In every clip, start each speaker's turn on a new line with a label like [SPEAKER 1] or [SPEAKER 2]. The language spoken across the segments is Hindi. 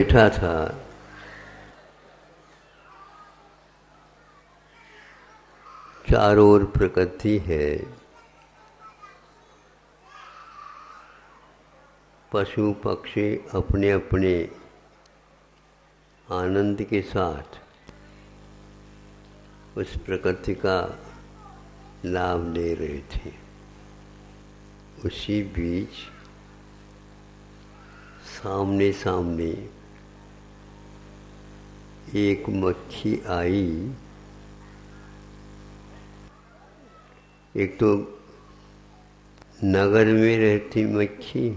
[SPEAKER 1] बैठा था, चारों ओर प्रकृति है, पशु पक्षी अपने अपने आनंद के साथ उस प्रकृति का लाभ ले रहे थे। उसी बीच सामने सामने एक मक्खी आई। एक तो नगर में रहती मक्खी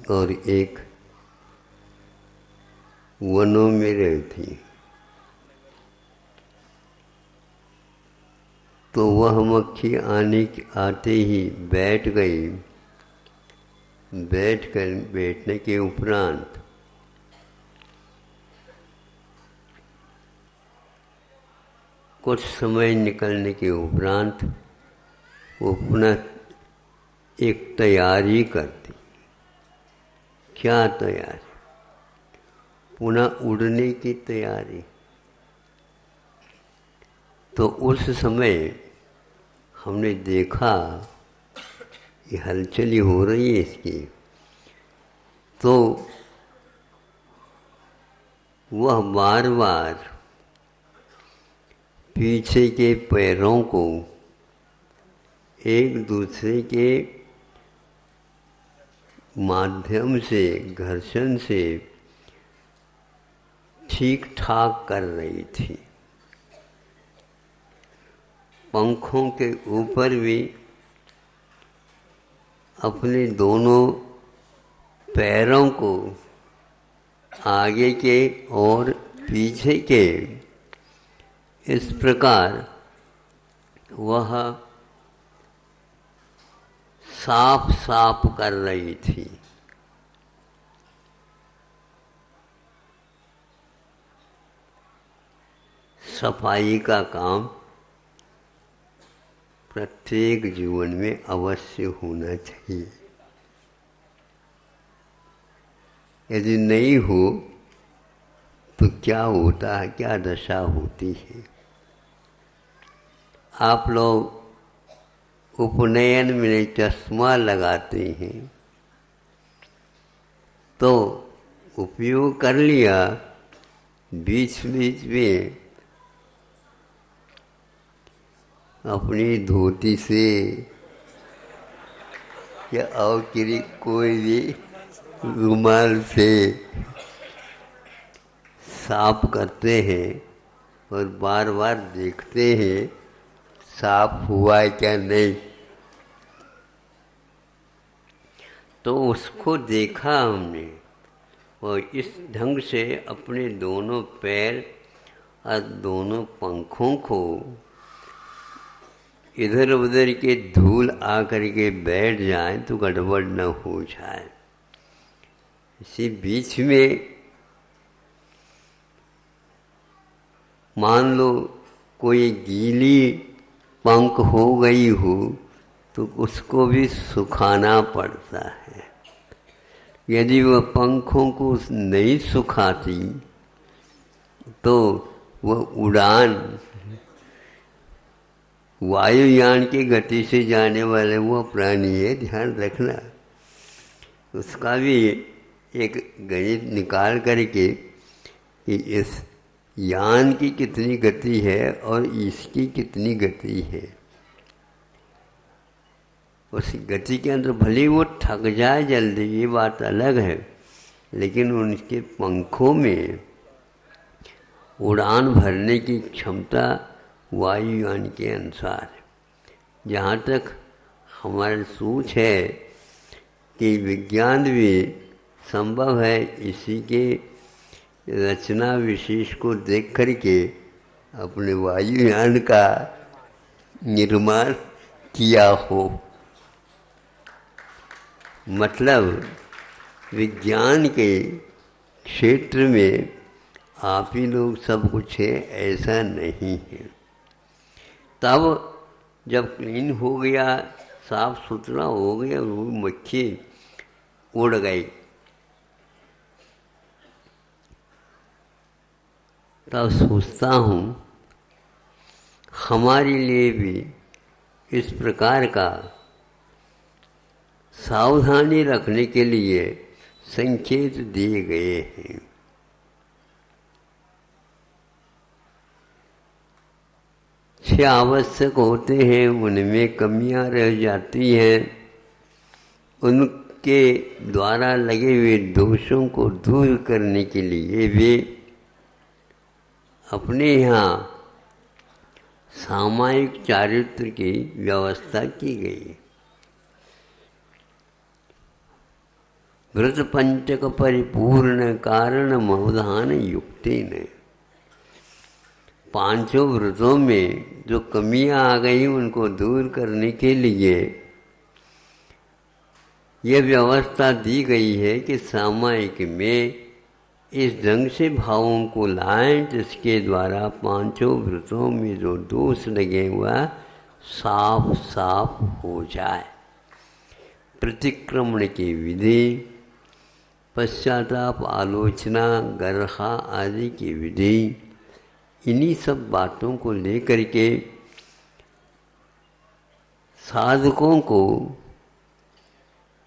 [SPEAKER 1] और एक वनों में रहती। तो वह मक्खी आते ही बैठ गई। बैठने के उपरांत कुछ समय निकलने के उपरांत वो पुनः एक तैयारी करती। क्या तैयारी? पुनः उड़ने की तैयारी। तो उस समय हमने देखा ये हलचल हो रही है इसकी। तो वह बार बार पीछे के पैरों को एक दूसरे के माध्यम से, घर्षण से ठीक ठाक कर रही थी। पंखों के ऊपर भी अपने दोनों पैरों को आगे के और पीछे के इस प्रकार वह साफ साफ कर रही थी। सफाई का काम प्रत्येक जीवन में अवश्य होना चाहिए। यदि नहीं हो तो क्या होता है, क्या दशा होती है। आप लोग उपनयन में चश्मा लगाते हैं तो उपयोग कर लिया, बीच बीच में अपनी धोती से या और कोई भी रुमाल से साफ करते हैं और बार बार देखते हैं साफ हुआ है क्या नहीं। तो उसको देखा हमने और इस ढंग से अपने दोनों पैर और दोनों पंखों को इधर उधर के धूल आकर के बैठ जाए तो गड़बड़ न हो जाए। इसी बीच में मान लो कोई गीली पंख हो गई हो तो उसको भी सुखाना पड़ता है। यदि वह पंखों को नहीं सुखाती तो वह उड़ान, वायुयान की गति से जाने वाले वो प्राणी है, ध्यान रखना। उसका भी एक गणित निकाल करके कि इस यान की कितनी गति है और इसकी कितनी गति है, उस गति के अंदर भले वो थक जाए जल्दी, ये बात अलग है, लेकिन उनके पंखों में उड़ान भरने की क्षमता वायुयान के अनुसार है। जहाँ तक हमारी सोच है कि विज्ञान भी संभव है इसी के रचना विशेष को देख करके अपने वायुयान का निर्माण किया हो। मतलब विज्ञान के क्षेत्र में आप ही लोग सब कुछ है ऐसा नहीं है। तब जब क्लीन हो गया, साफ सुथरा हो गया, वो मक्खी उड़ गई। तब सोचता हूँ हमारे लिए भी इस प्रकार का सावधानी रखने के लिए संकेत दिए गए हैं। छह आवश्यक होते हैं, उनमें कमियां रह जाती हैं, उनके द्वारा लगे हुए दोषों को दूर करने के लिए भी अपने यहाँ सामायिक चारित्र की व्यवस्था की गई। व्रत पंचक परिपूर्ण कारण मवधान युक्ति ने, पांचों व्रतों में जो कमियां आ गई उनको दूर करने के लिए यह व्यवस्था दी गई है कि सामायिक में इस ढंग से भावों को लाएं जिसके द्वारा पांचों व्रतों में जो दोष लगे हुआ साफ साफ हो जाए। प्रतिक्रमण की विधि, पश्चाताप, आलोचना, गर्हा आदि की विधि, इन्हीं सब बातों को लेकर के साधकों को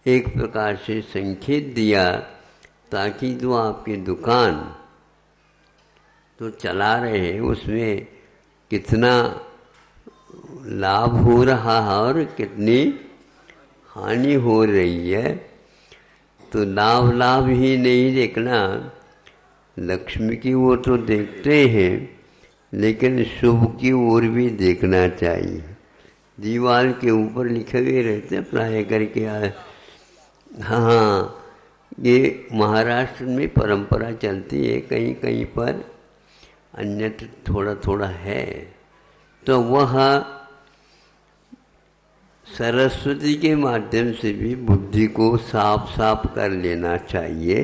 [SPEAKER 1] एक प्रकार से संकेत दिया, ताकि जो आपकी दुकान तो चला रहे हैं उसमें कितना लाभ हो रहा है और कितनी हानि हो रही है, तो लाभ ही नहीं देखना, लक्ष्मी की ओर तो देखते हैं लेकिन शुभ की ओर भी देखना चाहिए। दीवार के ऊपर लिखे हुए रहते प्राय करके हाँ, ये महाराष्ट्र में परंपरा चलती है, कहीं कहीं पर अन्यत्र थोड़ा थोड़ा है। तो वह सरस्वती के माध्यम से भी बुद्धि को साफ साफ कर लेना चाहिए,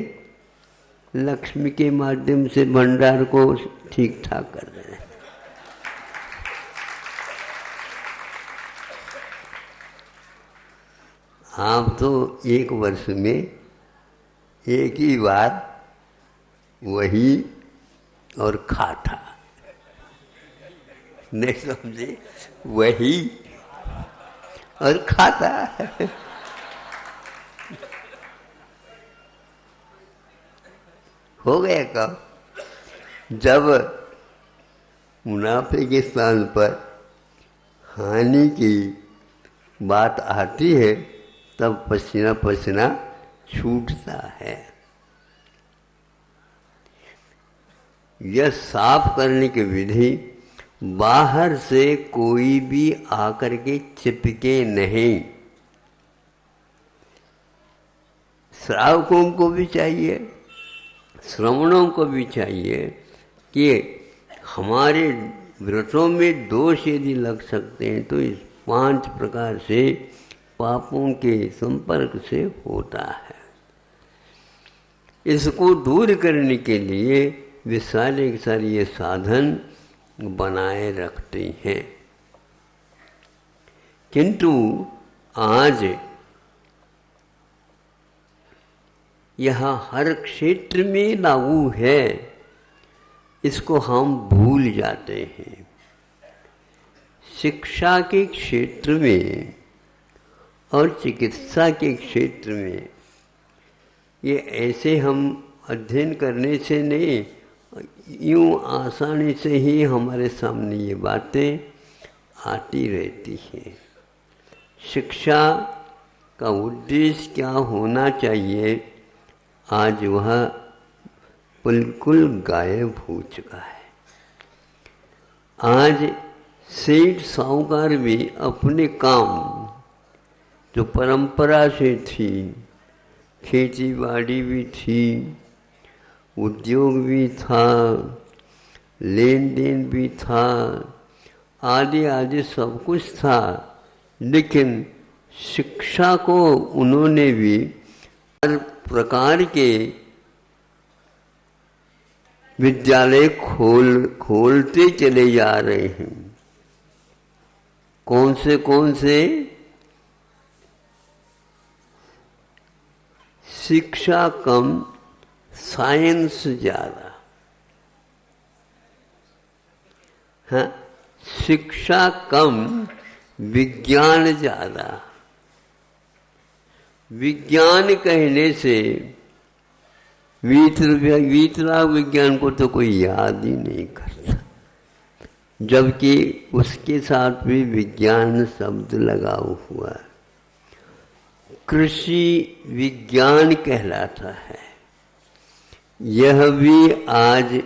[SPEAKER 1] लक्ष्मी के माध्यम से भंडार को ठीक ठाक कर देना। आप तो एक वर्ष में एक ही बार वही और खाता, नहीं समझे, वही और खाता हो गया कब? जब मुनाफे के स्थान पर हानि की बात आती है तब पसीना पसीना छूटता है। यह साफ करने की विधि, बाहर से कोई भी आकर के चिपके नहीं। श्रावकों को भी चाहिए, श्रवणों को भी चाहिए कि हमारे व्रतों में दोष यदि लग सकते हैं तो इस 5 प्रकार से पापों के संपर्क से होता है। इसको दूर करने के लिए वे सारे के सारे ये साधन बनाए रखते हैं। किंतु आज यह हर क्षेत्र में लागू है, इसको हम भूल जाते हैं। शिक्षा के क्षेत्र में और चिकित्सा के क्षेत्र में ये ऐसे हम अध्ययन करने से नहीं, यूँ आसानी से ही हमारे सामने ये बातें आती रहती हैं। शिक्षा का उद्देश्य क्या होना चाहिए, आज वह बिल्कुल गायब हो चुका है। आज सेठ साहूकार भी अपने काम जो परंपरा से थी, खेती बाड़ी भी थी, उद्योग भी था, लेन देन भी था, आदि आदि सब कुछ था, लेकिन शिक्षा को उन्होंने भी हर प्रकार के विद्यालय खोलते चले जा रहे हैं। कौन से शिक्षा कम, साइंस ज़्यादा। हाँ, शिक्षा कम विज्ञान ज़्यादा। विज्ञान कहने से वीतराग विज्ञान को तो कोई याद ही नहीं करता, जबकि उसके साथ भी विज्ञान शब्द लगा हुआ है। कृषि विज्ञान कहलाता है। यह भी आज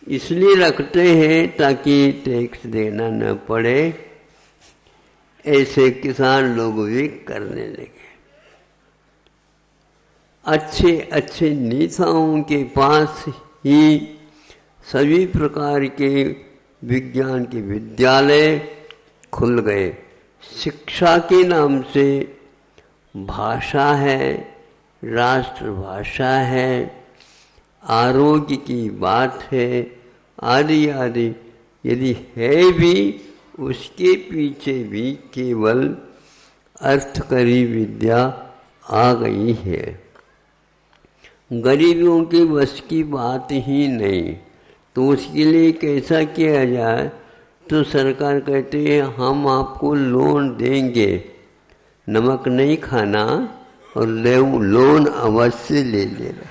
[SPEAKER 1] इसलिए रखते हैं ताकि टैक्स देना न पड़े, ऐसे किसान लोग भी करने लगे। अच्छे अच्छे नेताओं के पास ही सभी प्रकार के विज्ञान के विद्यालय खुल गए। शिक्षा के नाम से भाषा है, राष्ट्रभाषा है, आरोग्य की बात है, आदि आदि यदि है भी, उसके पीछे भी केवल अर्थकरी विद्या आ गई है। गरीबों के बस की बात ही नहीं। तो उसके लिए कैसा किया जाए? तो सरकार कहते हैं हम आपको लोन देंगे, नमक नहीं खाना और लोन अवश्य ले लेना।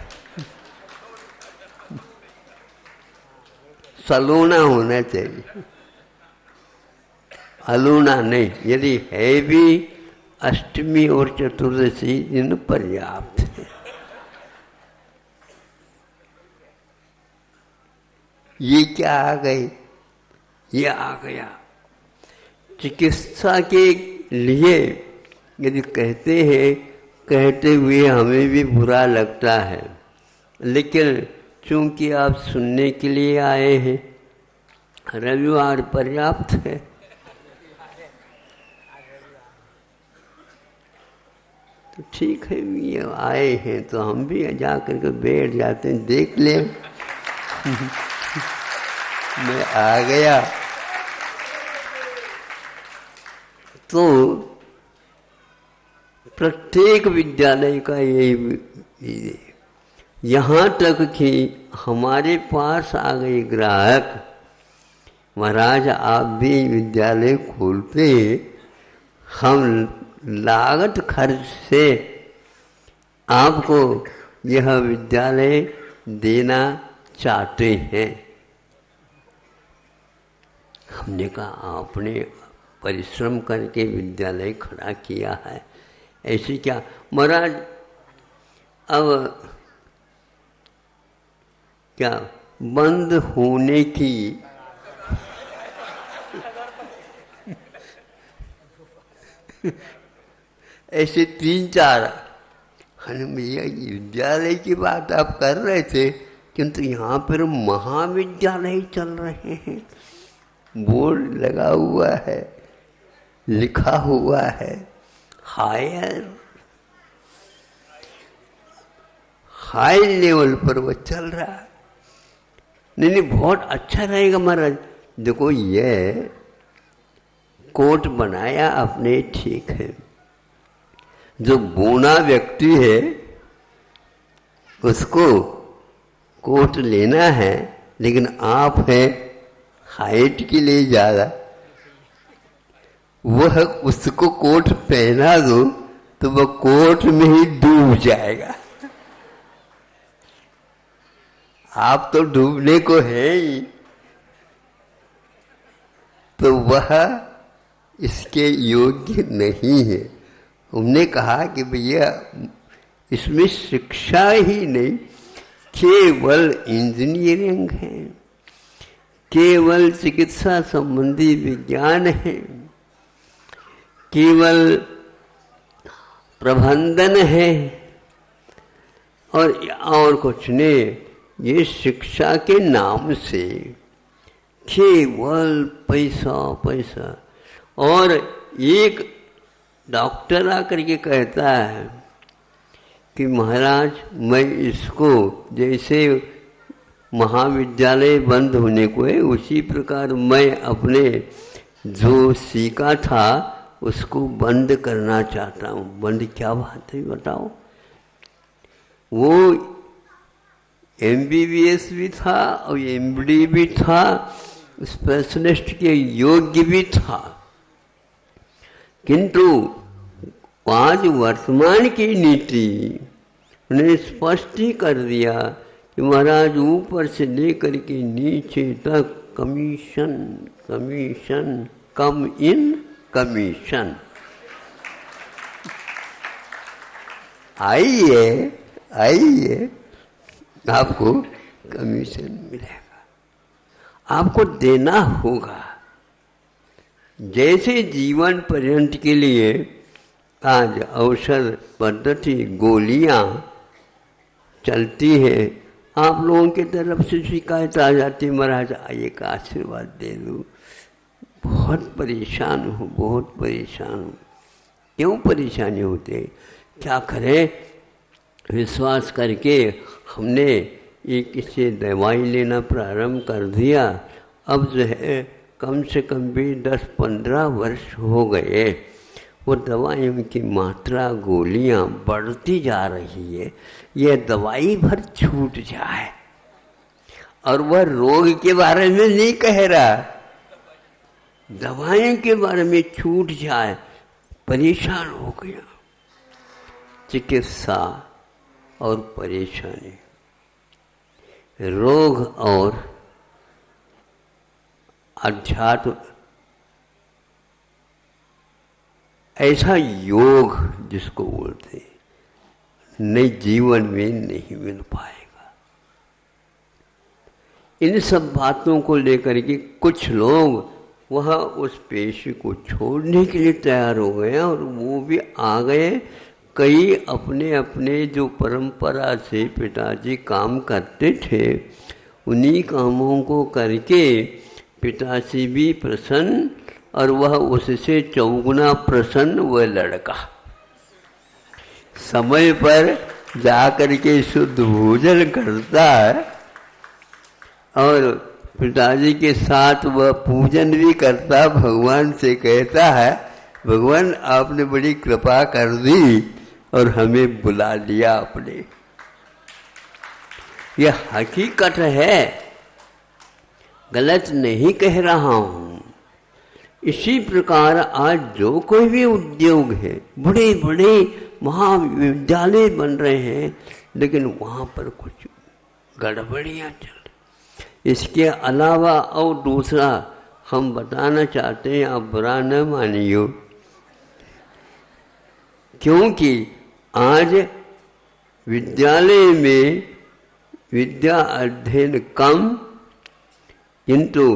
[SPEAKER 1] सलोना होना चाहिए, अलोना नहीं। यदि है भी, अष्टमी और चतुर्दशी दिन पर्याप्त है। ये क्या आ गई? ये आ गया। चिकित्सा के लिए यदि कहते हैं, कहते हुए हमें भी बुरा लगता है, लेकिन चूंकि आप सुनने के लिए आए हैं, रविवार पर्याप्त है। तो ठीक है, ये आए हैं तो हम भी जा करके बैठ जाते हैं, देख लें। मैं आ गया तो प्रत्येक विद्यालय का यही, यहाँ तक कि हमारे पास आ गए ग्राहक, महाराज आप भी विद्यालय खोलते, हम लागत खर्च से आपको यह विद्यालय देना चाहते हैं। हमने कहा आपने परिश्रम करके विद्यालय खड़ा किया है, ऐसे क्या? महाराज अब क्या बंद होने की ऐसे 3-4 भैया विद्यालय की बात आप कर रहे थे, किंतु यहाँ पर महाविद्यालय चल रहे हैं, बोर्ड लगा हुआ है, लिखा हुआ है हाई लेवल पर वो चल रहा है। नहीं, बहुत अच्छा रहेगा महाराज। देखो ये कोट बनाया आपने, ठीक है, जो बूढ़ा व्यक्ति है उसको कोट लेना है, लेकिन आप है हाइट के लिए ज़्यादा, वह उसको कोट पहना दो तो वह कोट में ही डूब जाएगा। आप तो डूबने को है ही, तो वह इसके योग्य नहीं है। हमने कहा कि भैया इसमें शिक्षा ही नहीं, केवल इंजीनियरिंग है, केवल चिकित्सा संबंधी विज्ञान है, केवल प्रबंधन है, और कुछ नहीं। ये शिक्षा के नाम से केवल पैसा पैसा। और एक डॉक्टर आकर के कहता है कि महाराज मैं इसको, जैसे महाविद्यालय बंद होने को है उसी प्रकार मैं अपने जो सीखा था उसको बंद करना चाहता हूँ। बंद क्या बात है बताओ? वो MBBS भी था और MD भी था, स्पेशलिस्ट के योग्य भी था। किंतु आज वर्तमान की नीति ने स्पष्ट ही कर दिया कि महाराज ऊपर से लेकर के नीचे तक कमीशन कमीशन, कम इन कमीशन। आइए आइए, आपको कमीशन मिलेगा, आपको देना होगा। जैसे जीवन पर्यंत के लिए आज औषध पद्धति गोलियां चलती है, आप लोगों की तरफ से शिकायत आ जाती, महाराज एक आशीर्वाद दे दो, बहुत परेशान हूँ, बहुत परेशान हूँ। क्यों परेशानी होती है, क्या करें? विश्वास करके हमने एक इससे दवाई लेना प्रारंभ कर दिया। अब जो है कम से कम भी 10-15 वर्ष हो गए, वो दवाइयों की मात्रा गोलियां बढ़ती जा रही है। ये दवाई भर छूट जाए, और वह रोग के बारे में नहीं कह रहा, दवाइयों के बारे में छूट जाए, परेशान हो गया। चिकित्सा और परेशानी, रोग और अध्यात्म, ऐसा योग जिसको बोलते हैं, नए जीवन में नहीं मिल पाएगा। इन सब बातों को लेकर के कुछ लोग वह उस पेशे को छोड़ने के लिए तैयार हो गए, और वो भी आ गए। कई अपने अपने जो परंपरा से पिताजी काम करते थे, उन्हीं कामों को करके पिताजी भी प्रसन्न, और वह उससे चौगुना प्रसन्न। वह लड़का समय पर जाकर के शुद्ध भोजन करता है, और पिताजी के साथ वह पूजन भी करता, भगवान से कहता है, भगवान आपने बड़ी कृपा कर दी और हमें बुला लिया आपने। यह हकीकत है, गलत नहीं कह रहा हूँ। इसी प्रकार आज जो कोई भी उद्योग है, बड़े बड़े महाविद्यालय बन रहे हैं, लेकिन वहाँ पर कुछ गड़बड़ियाँ चल रही। इसके अलावा और दूसरा हम बताना चाहते हैं, आप बुरा न मानियो, क्योंकि आज विद्यालय में विद्या अध्ययन कम, किंतु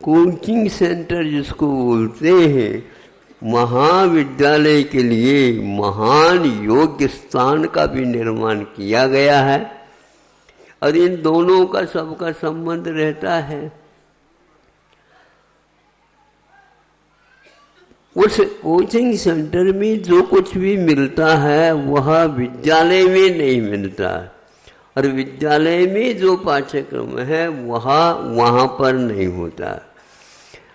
[SPEAKER 1] कोचिंग सेंटर जिसको बोलते हैं, महाविद्यालय के लिए महान योग्य स्थान का भी निर्माण किया गया है, और इन दोनों का सबका संबंध रहता है। उस कोचिंग सेंटर में जो कुछ भी मिलता है वह विद्यालय में नहीं मिलता, और विद्यालय में जो पाठ्यक्रम है वहाँ पर नहीं होता।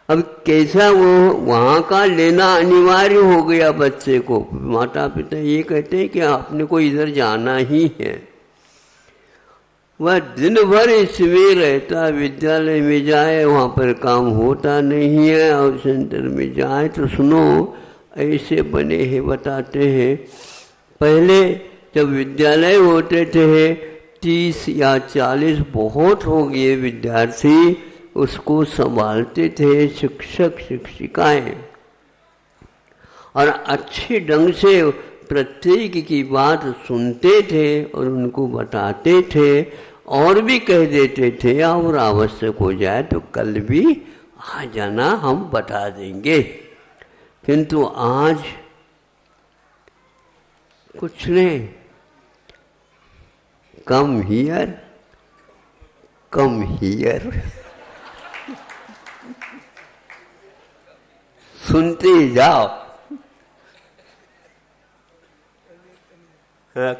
[SPEAKER 1] अब कैसा वो वहाँ का लेना अनिवार्य हो गया बच्चे को। माता पिता ये कहते हैं कि आपने को इधर जाना ही है, वह दिन भर इसमें रहता, विद्यालय में जाए वहाँ पर काम होता नहीं है, और सेंटर में जाए तो सुनो ऐसे बने हैं, बताते हैं। पहले जब विद्यालय होते थे 30 या 40 बहुत हो गए विद्यार्थी, उसको संभालते थे शिक्षक शिक्षिकाएं, और अच्छे ढंग से प्रत्येक की बात सुनते थे और उनको बताते थे, और भी कह देते थे और आवश्यक हो जाए तो कल भी आ जाना, हम बता देंगे। किंतु आज कुछ नहीं, कम हियर कम हियर, सुनते जाओ,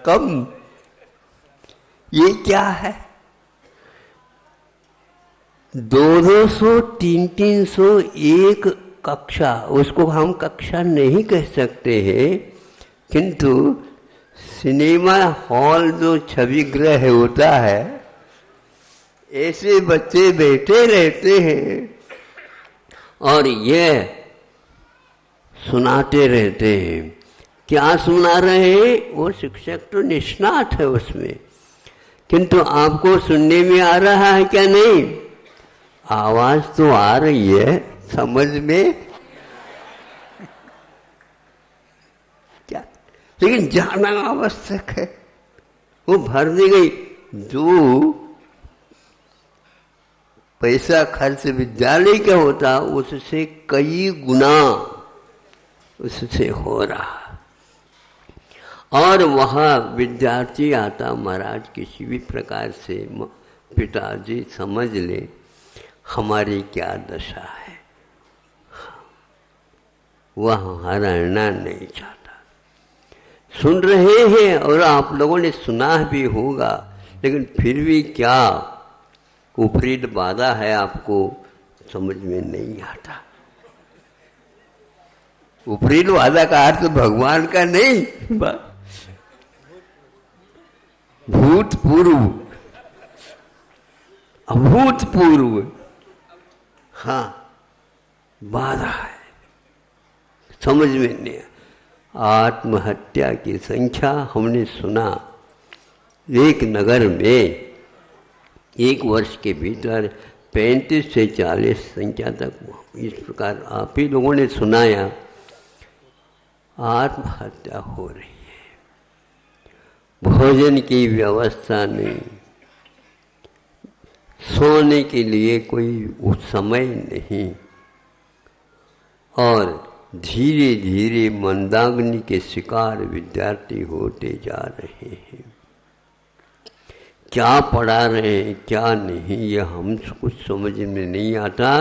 [SPEAKER 1] कम। ये क्या है? 200, 300 एक कक्षा, उसको हम कक्षा नहीं कह सकते हैं, किंतु सिनेमा हॉल जो छवि गृह होता है ऐसे बच्चे बैठे रहते हैं और ये सुनाते रहते हैं। क्या सुना रहे हैं? वो शिक्षक तो निष्णात है उसमें, किंतु आपको सुनने में आ रहा है क्या? नहीं, आवाज तो आ रही है, समझ में क्या, लेकिन जाना आवश्यक है। वो भर दी गई। जो पैसा खर्च विद्यालय का होता उससे कई गुना उससे हो रहा। और वहाँ विद्यार्थी आता, महाराज किसी भी प्रकार से पिताजी समझ ले हमारी क्या दशा है, वह हरना नहीं चाहता। सुन रहे हैं और आप लोगों ने सुना भी होगा, लेकिन फिर भी क्या विपरीत बाधा है आपको समझ में नहीं आता। विपरीत बाधा का अर्थ भगवान का नहीं, भूतपूर्व, अभूतपूर्व, हाँ बाधा है, समझ में नहीं। आत्महत्या की संख्या हमने सुना एक नगर में एक वर्ष के भीतर 35 से 40 संख्या तक, इस प्रकार आप ही लोगों ने सुनाया आत्महत्या हो रही है। भोजन की व्यवस्था नहीं, सोने के लिए कोई समय नहीं, और धीरे धीरे मंदाग्नि के शिकार विद्यार्थी होते जा रहे हैं। क्या पढ़ा रहे हैं क्या नहीं, ये हम कुछ समझ में नहीं आता।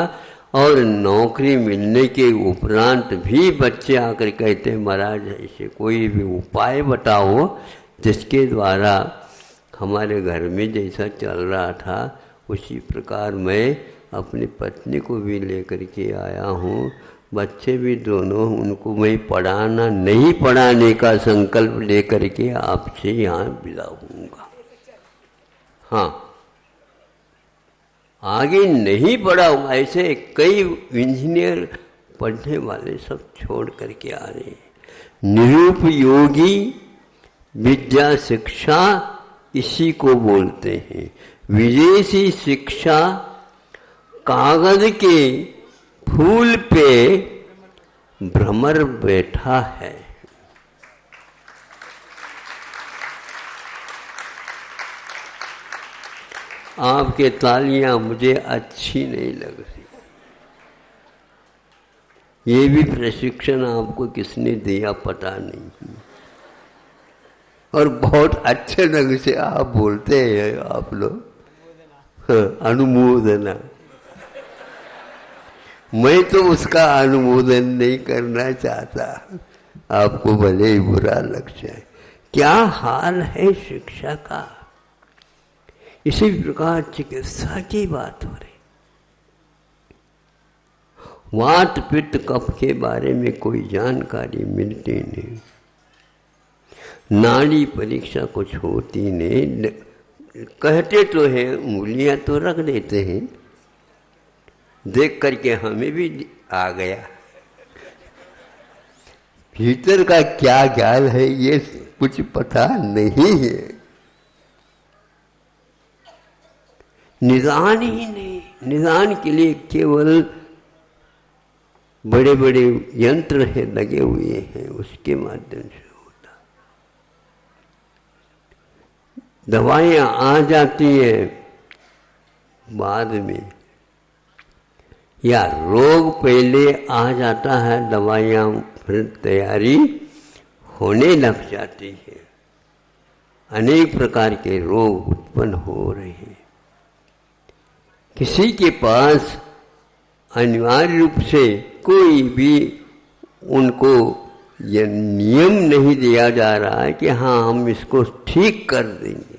[SPEAKER 1] और नौकरी मिलने के उपरांत भी बच्चे आकर कहते हैं महाराज ऐसे कोई भी उपाय बताओ जिसके द्वारा हमारे घर में जैसा चल रहा था उसी प्रकार मैं अपनी पत्नी को भी लेकर के आया हूँ, बच्चे भी दोनों, उनको मैं पढ़ाना नहीं पढ़ाने का संकल्प लेकर के आपसे यहाँ विदा हूँगा। हाँ, आगे नहीं पढ़ा हूँ। ऐसे कई इंजीनियर पढ़ने वाले सब छोड़ करके आ रहे हैं। निरुपयोगी विद्या शिक्षा इसी को बोलते हैं। विदेशी शिक्षा कागज के फूल पे भ्रमर बैठा है। आपके तालियां मुझे अच्छी नहीं लग रही। ये भी प्रशिक्षण आपको किसने दिया पता नहीं, और बहुत अच्छे ढंग से आप बोलते हैं आप लोग। अनुमोदना, मैं तो उसका अनुमोदन नहीं करना चाहता, आपको भले ही बुरा लग जाए। क्या हाल है शिक्षा का। इसी प्रकार चिकित्सा की बात हो रही। वात पित्त कफ के बारे में कोई जानकारी मिलती नहीं, नाड़ी परीक्षा कुछ होती नहीं। कहते तो हैं, उंगलियां तो रख देते हैं, देख करके हमें भी आ गया। भीतर का क्या ज्ञान है ये कुछ पता नहीं है। निदान ही नहीं, निदान के लिए केवल बड़े बड़े यंत्र है लगे हुए हैं, उसके माध्यम से होता। दवाइयां आ जाती हैं बाद में, या रोग पहले आ जाता है, दवाइयां फिर तैयारी होने लग जाती है। अनेक प्रकार के रोग उत्पन्न हो रहे हैं। किसी के पास अनिवार्य रूप से कोई भी उनको यह नियम नहीं दिया जा रहा है कि हाँ हम इसको ठीक कर देंगे।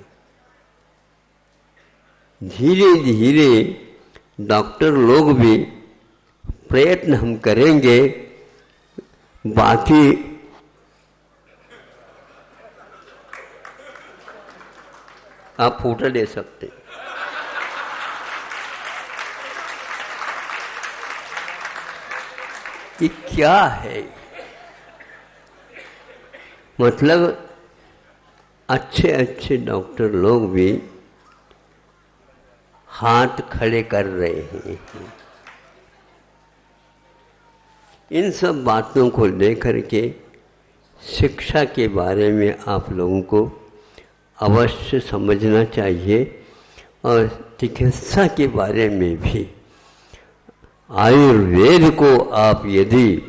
[SPEAKER 1] धीरे धीरे डॉक्टर लोग भी प्रयत्न हम करेंगे, बाकी आप फोटो ले सकते हैं। ये क्या है। मतलब अच्छे अच्छे डॉक्टर लोग भी हाथ खड़े कर रहे हैं। इन सब बातों को लेकर के शिक्षा के बारे में आप लोगों को अवश्य समझना चाहिए और चिकित्सा के बारे में भी। आयुर्वेद को आप यदि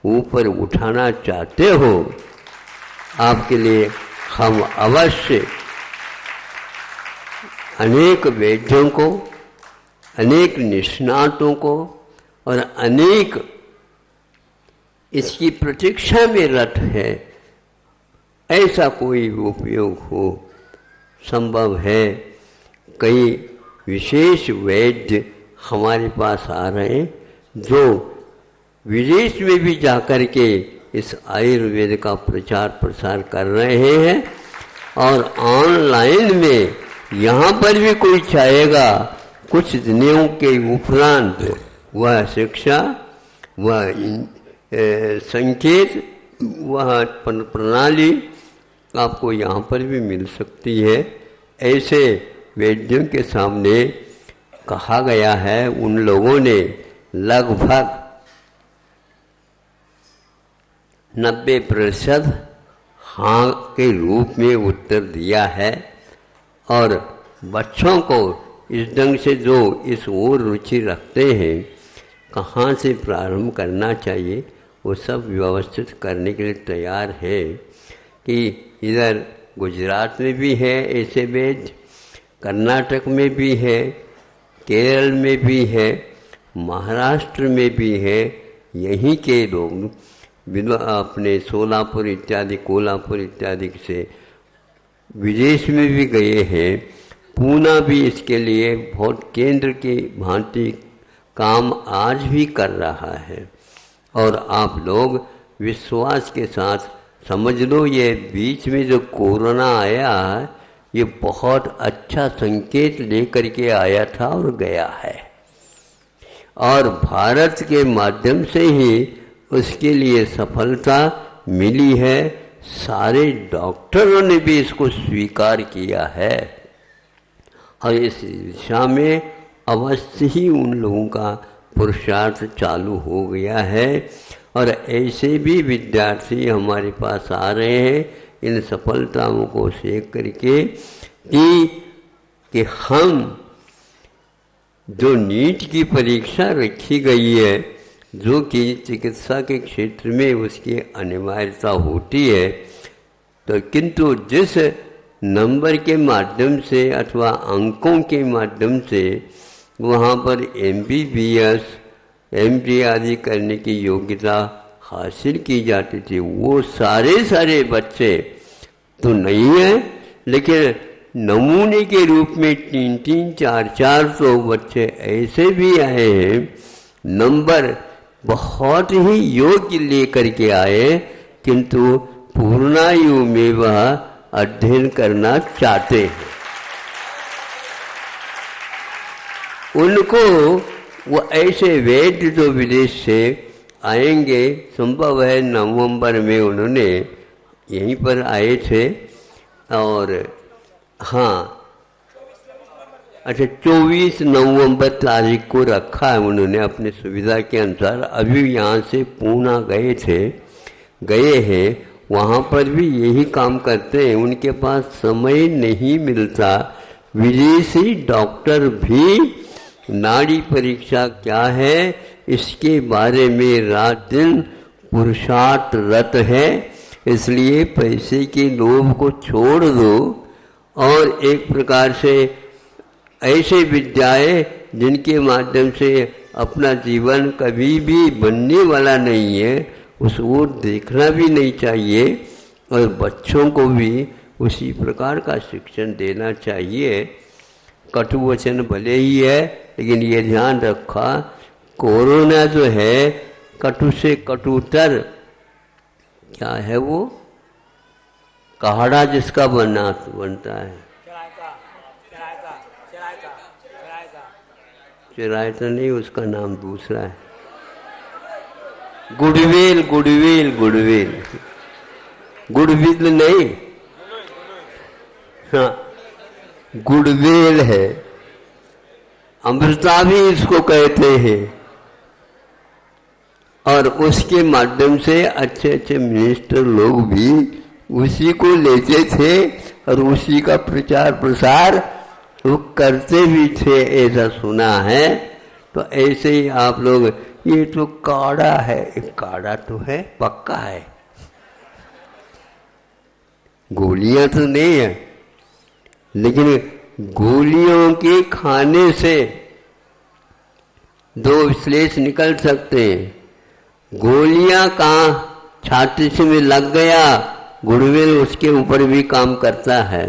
[SPEAKER 1] ऊपर उठाना चाहते हो, आपके लिए हम अवश्य अनेक वैद्यों को, अनेक निष्णातों को और अनेक इसकी प्रतीक्षा में रत है, ऐसा कोई उपयोग हो संभव है। कई विशेष वैद्य हमारे पास आ रहे हैं जो विदेश में भी जाकर के इस आयुर्वेद का प्रचार प्रसार कर रहे हैं और ऑनलाइन में यहाँ पर भी कोई चाहेगा कुछ दिनों के उपरांत वह शिक्षा, वह संकेत, वह प्रणाली आपको यहाँ पर भी मिल सकती है। ऐसे वैद्यों के सामने कहा गया है, उन लोगों ने लगभग 90% हाँ के रूप में उत्तर दिया है और बच्चों को इस ढंग से जो इस ओर रुचि रखते हैं, कहाँ से प्रारंभ करना चाहिए वो सब व्यवस्थित करने के लिए तैयार है। कि इधर गुजरात में भी है ऐसे वैद्य, कर्नाटक में भी है, केरल में भी है, महाराष्ट्र में भी है। यहीं के लोग अपने सोलापुर इत्यादि, कोल्हापुर इत्यादि से विदेश में भी गए हैं। पूना भी इसके लिए बहुत केंद्र की भांति काम आज भी कर रहा है। और आप लोग विश्वास के साथ समझ लो, ये बीच में जो कोरोना आया है, ये बहुत अच्छा संकेत लेकर के आया था और गया है, और भारत के माध्यम से ही उसके लिए सफलता मिली है। सारे डॉक्टरों ने भी इसको स्वीकार किया है और इस दिशा में अवश्य ही उन लोगों का पुरुषार्थ चालू हो गया है। और ऐसे भी विद्यार्थी हमारे पास आ रहे हैं इन सफलताओं को सेक करके कि हम जो नीट की परीक्षा रखी गई है, जो कि चिकित्सा के क्षेत्र में उसकी अनिवार्यता होती है, तो किंतु जिस नंबर के माध्यम से अथवा अंकों के माध्यम से वहाँ पर MBBS, MD आदि करने की योग्यता हासिल की जाती थी, वो सारे बच्चे तो नहीं हैं, लेकिन नमूने के रूप में 300 400 बच्चे ऐसे भी आए हैं, नंबर बहुत ही योग्य लेकर के आए, किंतु पूर्णायु में वह अध्ययन करना चाहते हैं। उनको वो ऐसे वैद्य जो विदेश से आएंगे, संभव है नवंबर में उन्होंने यहीं पर आए थे, और हाँ अच्छा 24 नवंबर तारीख को रखा है उन्होंने अपनी सुविधा के अनुसार। अभी यहाँ से पूना गए हैं, वहाँ पर भी यही काम करते हैं, उनके पास समय नहीं मिलता। विदेशी डॉक्टर भी नाड़ी परीक्षा क्या है इसके बारे में रात दिन पुरुषार्थरत है। इसलिए पैसे के लोभ को छोड़ दो और एक प्रकार से ऐसे विद्याएं जिनके माध्यम से अपना जीवन कभी भी बनने वाला नहीं है, उस ओर देखना भी नहीं चाहिए, और बच्चों को भी उसी प्रकार का शिक्षण देना चाहिए। कटु वचन भले ही है, लेकिन ये ध्यान रखा, कोरोना जो है कटु से कटुतर, क्या है वो काढ़ा जिसका बनता है, चिरायता नहीं, उसका नाम दूसरा है, गुडविल गुडविल गुडविल, गुडविल नहीं, हाँ गुडविल है। अमृता भी इसको कहते हैं, और उसके माध्यम से अच्छे अच्छे मिनिस्टर लोग भी उसी को लेते थे और उसी का प्रचार प्रसार वो करते भी थे, ऐसा सुना है। तो ऐसे ही आप लोग, ये तो काढ़ा है, काढ़ा तो है पक्का है, गोलियां तो नहीं है, लेकिन गोलियों के खाने से दो विश्लेष निकल सकते हैं। गोलियां कहाँ छाती से में लग गया, गुडविल उसके ऊपर भी काम करता है।